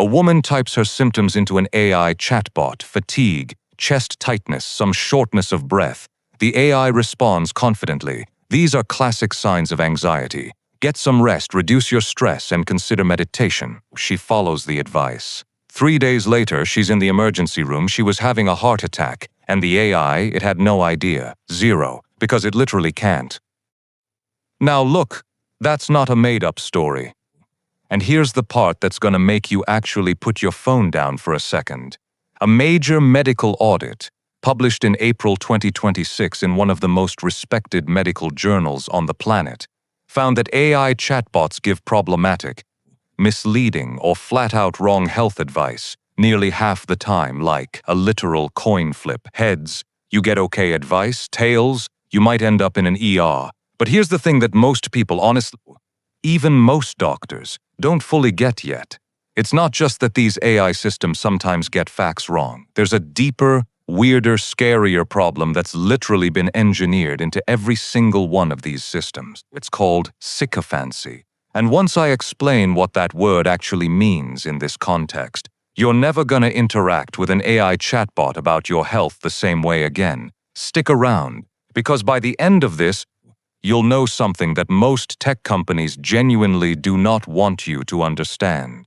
A woman types her symptoms into an AI chatbot: fatigue, chest tightness, some shortness of breath. The AI responds confidently. These are classic signs of anxiety. Get some rest, reduce your stress, and consider meditation. She follows the advice. 3 days later, she's in the emergency room. She was having a heart attack, and the AI, it had no idea. Zero, because it literally can't. Now look, that's not a made-up story. And here's the part that's gonna make you actually put your phone down for a second. A major medical audit, published in April 2026 in one of the most respected medical journals on the planet, found that AI chatbots give problematic, misleading, or flat-out wrong health advice nearly half the time, like a literal coin flip. Heads, you get okay advice. Tails, you might end up in an ER. But here's the thing that most people, honestly, even most doctors, don't fully get yet. It's not just that these AI systems sometimes get facts wrong. There's a deeper, weirder, scarier problem that's literally been engineered into every single one of these systems. It's called sycophancy. And once I explain what that word actually means in this context, you're never gonna interact with an AI chatbot about your health the same way again. Stick around, because by the end of this, you'll know something that most tech companies genuinely do not want you to understand.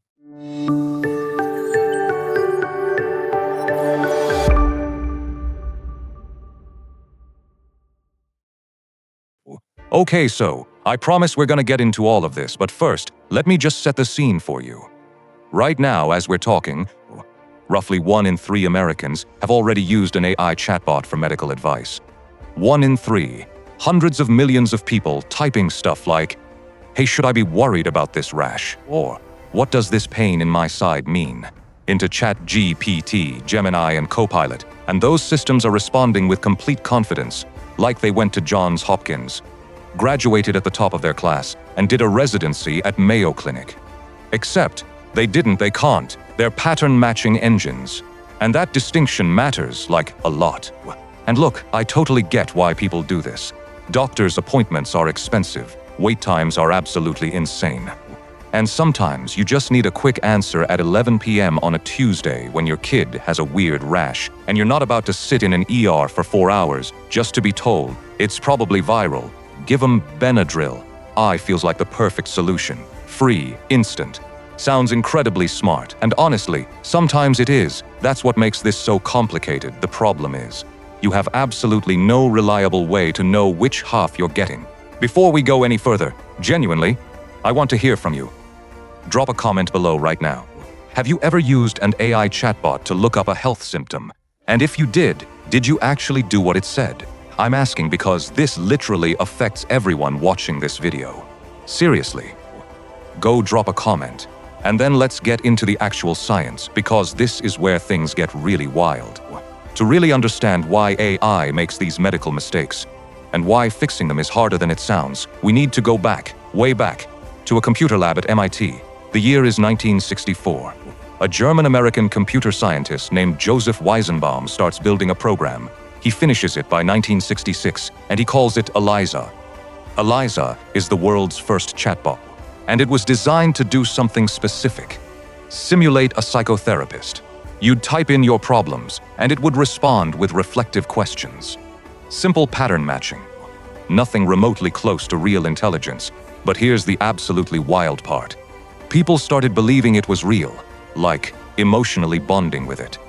Okay, so, I promise we're gonna get into all of this, but first, let me just set the scene for you. Right now, as we're talking, roughly 1 in 3 Americans have already used an AI chatbot for medical advice. 1 in 3. Hundreds of millions of people typing stuff like, "Hey, should I be worried about this rash?" Or, "What does this pain in my side mean?" into ChatGPT, Gemini, and Copilot, and those systems are responding with complete confidence, like they went to Johns Hopkins, graduated at the top of their class, and did a residency at Mayo Clinic. Except, they can't. They're pattern-matching engines. And that distinction matters, like, a lot. And look, I totally get why people do this. Doctors' appointments are expensive. Wait times are absolutely insane. And sometimes you just need a quick answer at 11 p.m. on a Tuesday when your kid has a weird rash, and you're not about to sit in an ER for 4 hours just to be told it's probably viral. Give them Benadryl. Feels like the perfect solution. Free, instant. Sounds incredibly smart, and honestly, sometimes it is. That's what makes this so complicated. The problem is, you have absolutely no reliable way to know which half you're getting. Before we go any further, genuinely, I want to hear from you. Drop a comment below right now. Have you ever used an AI chatbot to look up a health symptom? And if you did you actually do what it said? I'm asking because this literally affects everyone watching this video. Seriously. Go drop a comment. And then let's get into the actual science, because this is where things get really wild. To really understand why AI makes these medical mistakes, and why fixing them is harder than it sounds, we need to go back, way back, to a computer lab at MIT. The year is 1964. A German-American computer scientist named Joseph Weizenbaum starts building a program. He finishes it by 1966, and he calls it ELIZA. ELIZA is the world's first chatbot, and it was designed to do something specific. Simulate a psychotherapist. You'd type in your problems, and it would respond with reflective questions. Simple pattern matching. Nothing remotely close to real intelligence. But here's the absolutely wild part. People started believing it was real, like emotionally bonding with it.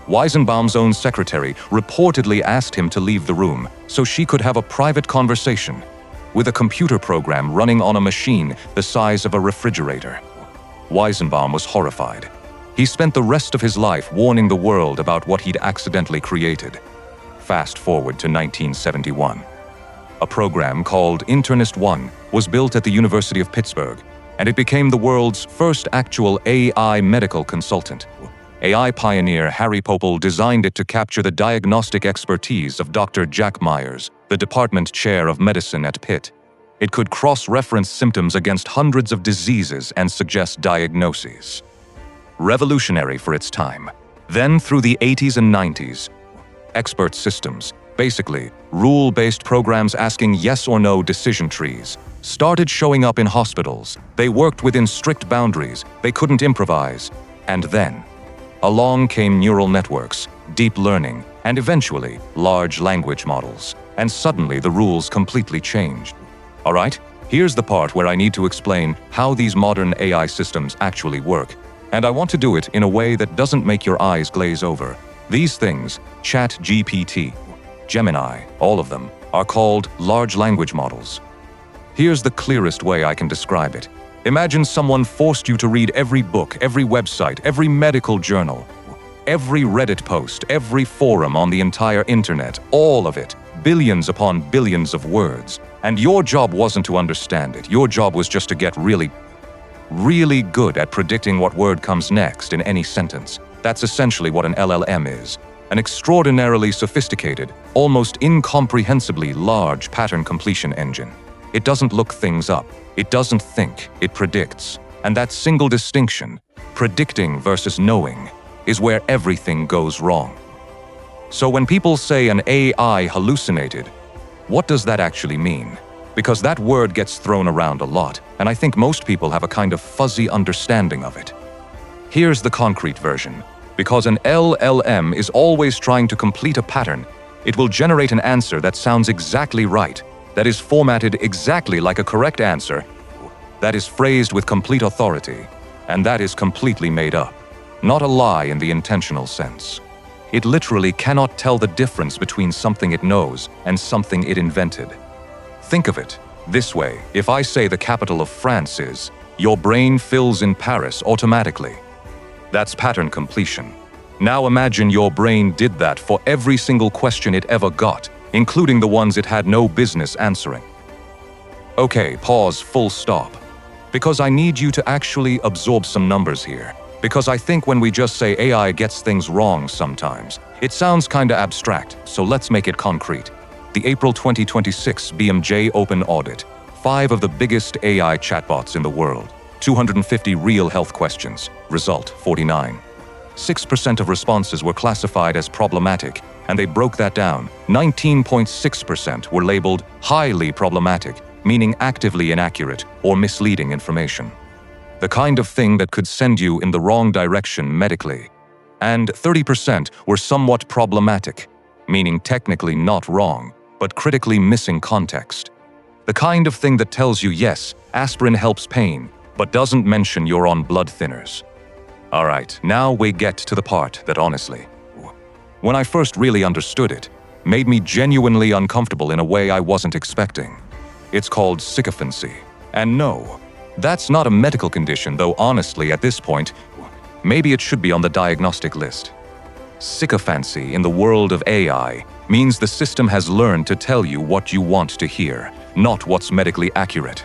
Weizenbaum's own secretary reportedly asked him to leave the room so she could have a private conversation with a computer program running on a machine the size of a refrigerator. Weizenbaum was horrified. He spent the rest of his life warning the world about what he'd accidentally created. Fast forward to 1971. A program called Internist 1 was built at the University of Pittsburgh, and it became the world's first actual AI medical consultant. AI pioneer Harry Popel designed it to capture the diagnostic expertise of Dr. Jack Myers, the department chair of medicine at Pitt. It could cross-reference symptoms against hundreds of diseases and suggest diagnoses. Revolutionary for its time. Then, through the 80s and 90s, expert systems, basically rule-based programs asking yes or no decision trees, started showing up in hospitals. They worked within strict boundaries. They couldn't improvise. And then, along came neural networks, deep learning, and eventually, large language models. And suddenly the rules completely changed. All right? Here's the part where I need to explain how these modern AI systems actually work. And I want to do it in a way that doesn't make your eyes glaze over. These things, ChatGPT, Gemini, all of them, are called large language models. Here's the clearest way I can describe it. Imagine someone forced you to read every book, every website, every medical journal, every Reddit post, every forum on the entire internet, all of it, billions upon billions of words. And your job wasn't to understand it. Your job was just to get really good at predicting what word comes next in any sentence. That's essentially what an LLM is. An extraordinarily sophisticated, almost incomprehensibly large pattern completion engine. It doesn't look things up. It doesn't think. It predicts. And that single distinction, predicting versus knowing, is where everything goes wrong. So when people say an AI hallucinated, what does that actually mean? Because that word gets thrown around a lot, and I think most people have a kind of fuzzy understanding of it. Here's the concrete version. Because an LLM is always trying to complete a pattern, it will generate an answer that sounds exactly right, that is formatted exactly like a correct answer, that is phrased with complete authority, and that is completely made up. Not a lie in the intentional sense. It literally cannot tell the difference between something it knows and something it invented. Think of it this way. If I say the capital of France is, your brain fills in Paris automatically. That's pattern completion. Now imagine your brain did that for every single question it ever got, including the ones it had no business answering. Okay, pause, full stop. Because I need you to actually absorb some numbers here. Because I think when we just say AI gets things wrong sometimes, it sounds kinda abstract, so let's make it concrete. The April 2026 BMJ Open audit. 5 of the biggest AI chatbots in the world. 250 real health questions. Result, 49. 6% of responses were classified as problematic, and they broke that down. 19.6% were labeled highly problematic, meaning actively inaccurate or misleading information. The kind of thing that could send you in the wrong direction medically. And 30% were somewhat problematic, meaning technically not wrong, but critically missing context. The kind of thing that tells you, yes, aspirin helps pain, but doesn't mention you're on blood thinners. All right, now we get to the part that honestly, when I first really understood it, made me genuinely uncomfortable in a way I wasn't expecting. It's called sycophancy. And no, that's not a medical condition, though honestly at this point, maybe it should be on the diagnostic list. Sycophancy in the world of AI means the system has learned to tell you what you want to hear, not what's medically accurate,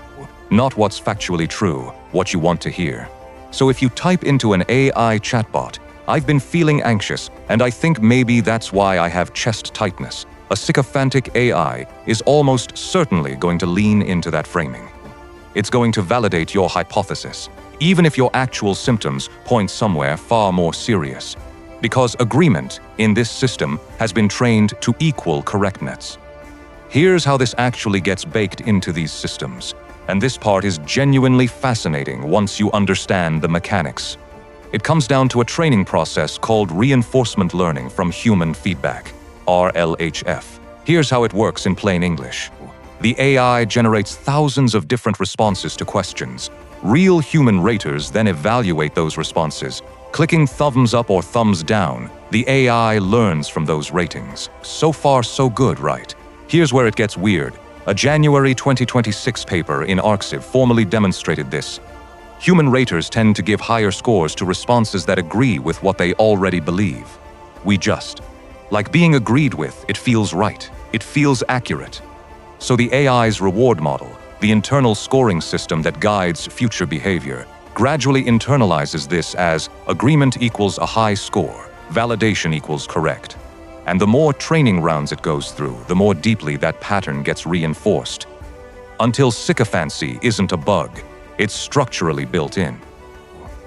not what's factually true, what you want to hear. So if you type into an AI chatbot, I've been feeling anxious, and I think maybe that's why I have chest tightness. A sycophantic AI is almost certainly going to lean into that framing. It's going to validate your hypothesis, even if your actual symptoms point somewhere far more serious. Because agreement in this system has been trained to equal correctness. Here's how this actually gets baked into these systems. And this part is genuinely fascinating once you understand the mechanics. It comes down to a training process called reinforcement learning from human feedback, RLHF. Here's how it works in plain English. The AI generates thousands of different responses to questions. Real human raters then evaluate those responses. Clicking thumbs up or thumbs down, the AI learns from those ratings. So far, so good, right? Here's where it gets weird. A January 2026 paper in ArXiv formally demonstrated this. Human raters tend to give higher scores to responses that agree with what they already believe. Like being agreed with, it feels right. It feels accurate. So the AI's reward model, the internal scoring system that guides future behavior, gradually internalizes this as agreement equals a high score, validation equals correct. And the more training rounds it goes through, the more deeply that pattern gets reinforced. Until sycophancy isn't a bug, it's structurally built in.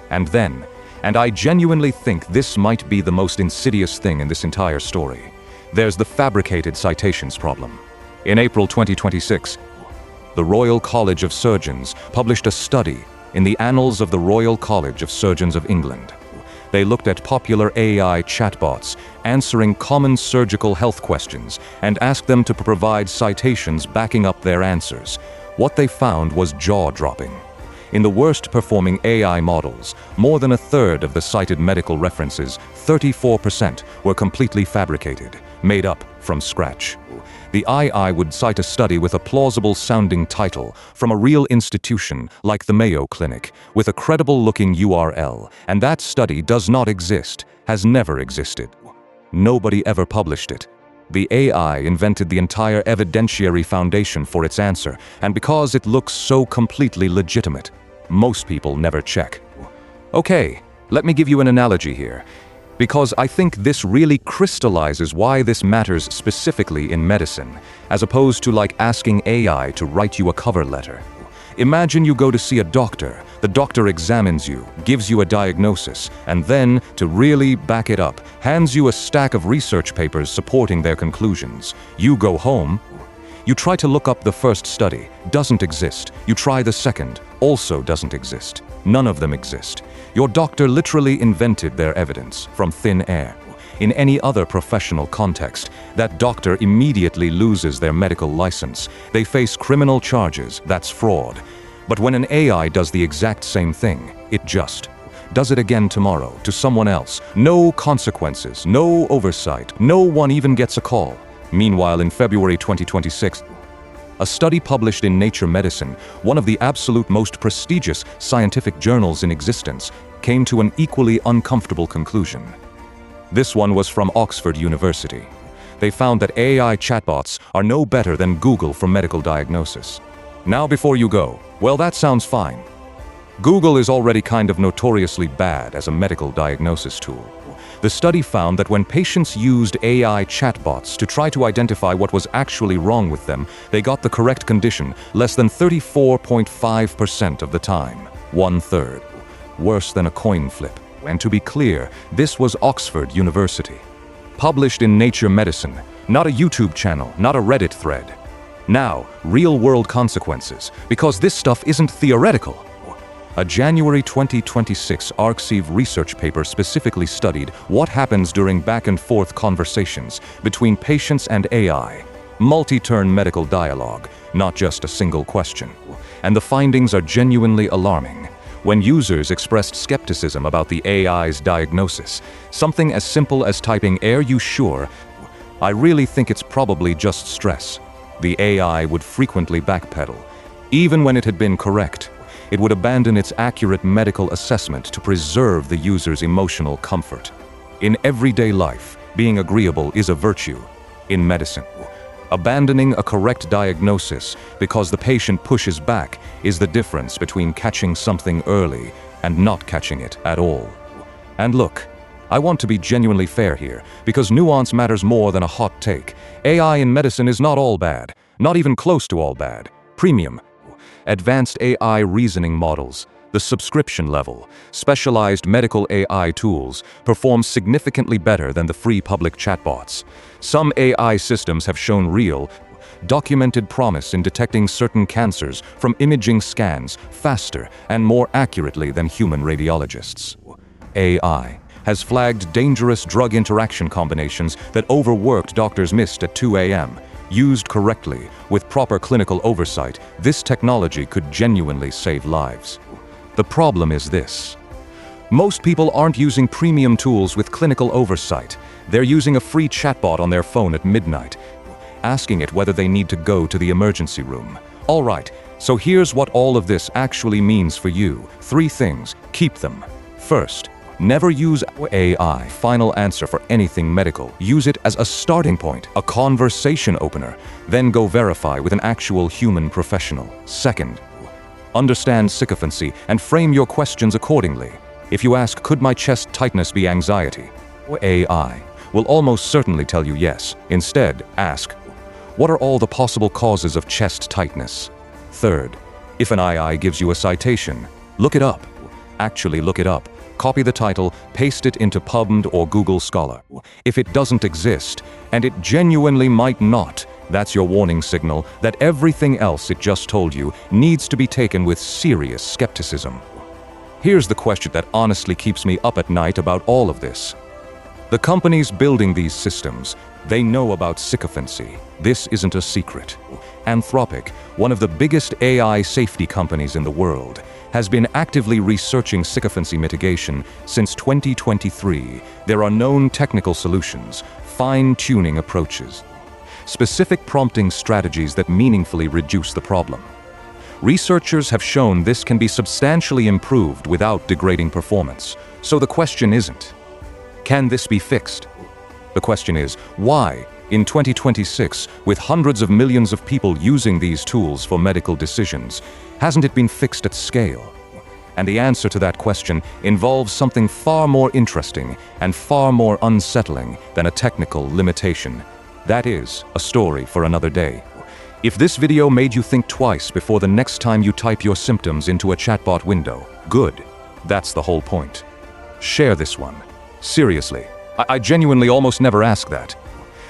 And I genuinely think this might be the most insidious thing in this entire story. There's the fabricated citations problem. In April 2026, the Royal College of Surgeons published a study in the Annals of the Royal College of Surgeons of England. They looked at popular AI chatbots, answering common surgical health questions, and asked them to provide citations backing up their answers. What they found was jaw-dropping. In the worst-performing AI models, more than a third of the cited medical references, 34%, were completely fabricated, made up from scratch. The AI would cite a study with a plausible-sounding title from a real institution like the Mayo Clinic, with a credible-looking URL, and that study does not exist, has never existed. Nobody ever published it. The AI invented the entire evidentiary foundation for its answer, and because it looks so completely legitimate, most people never check. Okay, let me give you an analogy here, because I think this really crystallizes why this matters specifically in medicine, as opposed to like asking AI to write you a cover letter. Imagine you go to see a doctor, the doctor examines you, gives you a diagnosis, and then, to really back it up, hands you a stack of research papers supporting their conclusions. You go home, you try to look up the first study, doesn't exist. You try the second, also doesn't exist. None of them exist. Your doctor literally invented their evidence from thin air. In any other professional context, that doctor immediately loses their medical license. They face criminal charges, that's fraud. But when an AI does the exact same thing, it just does it again tomorrow to someone else. No consequences, no oversight, no one even gets a call. Meanwhile, in February 2026, a study published in Nature Medicine, one of the absolute most prestigious scientific journals in existence, came to an equally uncomfortable conclusion. This one was from Oxford University. They found that AI chatbots are no better than Google for medical diagnosis. Now before you go, well, that sounds fine. Google is already kind of notoriously bad as a medical diagnosis tool. The study found that when patients used AI chatbots to try to identify what was actually wrong with them, they got the correct condition less than 34.5% of the time. 1/3. Worse than a coin flip. And to be clear, this was Oxford University. Published in Nature Medicine, not a YouTube channel, not a Reddit thread. Now, real-world consequences, because this stuff isn't theoretical. A January 2026 ArXiv research paper specifically studied what happens during back-and-forth conversations between patients and AI. Multi-turn medical dialogue, not just a single question. And the findings are genuinely alarming. When users expressed skepticism about the AI's diagnosis, something as simple as typing, "Are you sure?" "I really think it's probably just stress," the AI would frequently backpedal. Even when it had been correct, it would abandon its accurate medical assessment to preserve the user's emotional comfort. In everyday life, being agreeable is a virtue. In medicine, abandoning a correct diagnosis because the patient pushes back is the difference between catching something early and not catching it at all. And look, I want to be genuinely fair here, because nuance matters more than a hot take. AI in medicine is not all bad, not even close to all bad. Premium, advanced AI reasoning models, the subscription level, specialized medical AI tools perform significantly better than the free public chatbots. Some AI systems have shown real, documented promise in detecting certain cancers from imaging scans faster and more accurately than human radiologists. AI has flagged dangerous drug interaction combinations that overworked doctors missed at 2 a.m. Used correctly, with proper clinical oversight, this technology could genuinely save lives. The problem is this. Most people aren't using premium tools with clinical oversight. They're using a free chatbot on their phone at midnight, asking it whether they need to go to the emergency room. All right, so here's what all of this actually means for you. 3 things. Keep them. First, never use AI final answer for anything medical. Use it as a starting point, a conversation opener. Then go verify with an actual human professional. Second, understand sycophancy and frame your questions accordingly. If you ask, "Could my chest tightness be anxiety?" AI will almost certainly tell you yes. Instead, ask, "What are all the possible causes of chest tightness?" Third, if an AI gives you a citation, look it up. Actually look it up. Copy the title, paste it into PubMed or Google Scholar. If it doesn't exist, and it genuinely might not, That's your warning signal that everything else it just told you needs to be taken with serious skepticism. Here's the question that honestly keeps me up at night about all of this. The companies building these systems, they know about sycophancy. This isn't a secret. Anthropic, one of the biggest AI safety companies in the world, has been actively researching sycophancy mitigation since 2023. There are known technical solutions, fine-tuning approaches, specific prompting strategies that meaningfully reduce the problem. Researchers have shown this can be substantially improved without degrading performance. So the question isn't, can this be fixed? The question is, why, in 2026, with hundreds of millions of people using these tools for medical decisions, hasn't it been fixed at scale? And the answer to that question involves something far more interesting and far more unsettling than a technical limitation. That is a story for another day. If this video made you think twice before the next time you type your symptoms into a chatbot window, good. That's the whole point. Share this one. Seriously, I genuinely almost never ask that.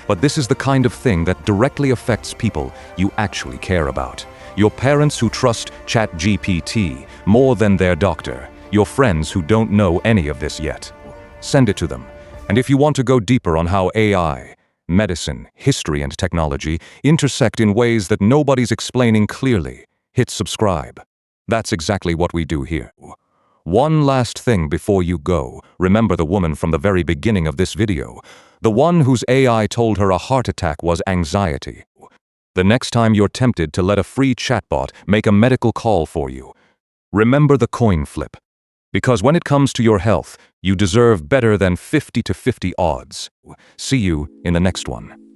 But this is the kind of thing that directly affects people you actually care about. Your parents who trust ChatGPT more than their doctor. Your friends who don't know any of this yet. Send it to them. And if you want to go deeper on how AI, medicine, history, and technology intersect in ways that nobody's explaining clearly, hit subscribe. That's exactly what we do here. One last thing before you go. Remember the woman from the very beginning of this video. The one whose AI told her a heart attack was anxiety. The next time you're tempted to let a free chatbot make a medical call for you, remember the coin flip. Because when it comes to your health, you deserve better than 50-50 odds. See you in the next one.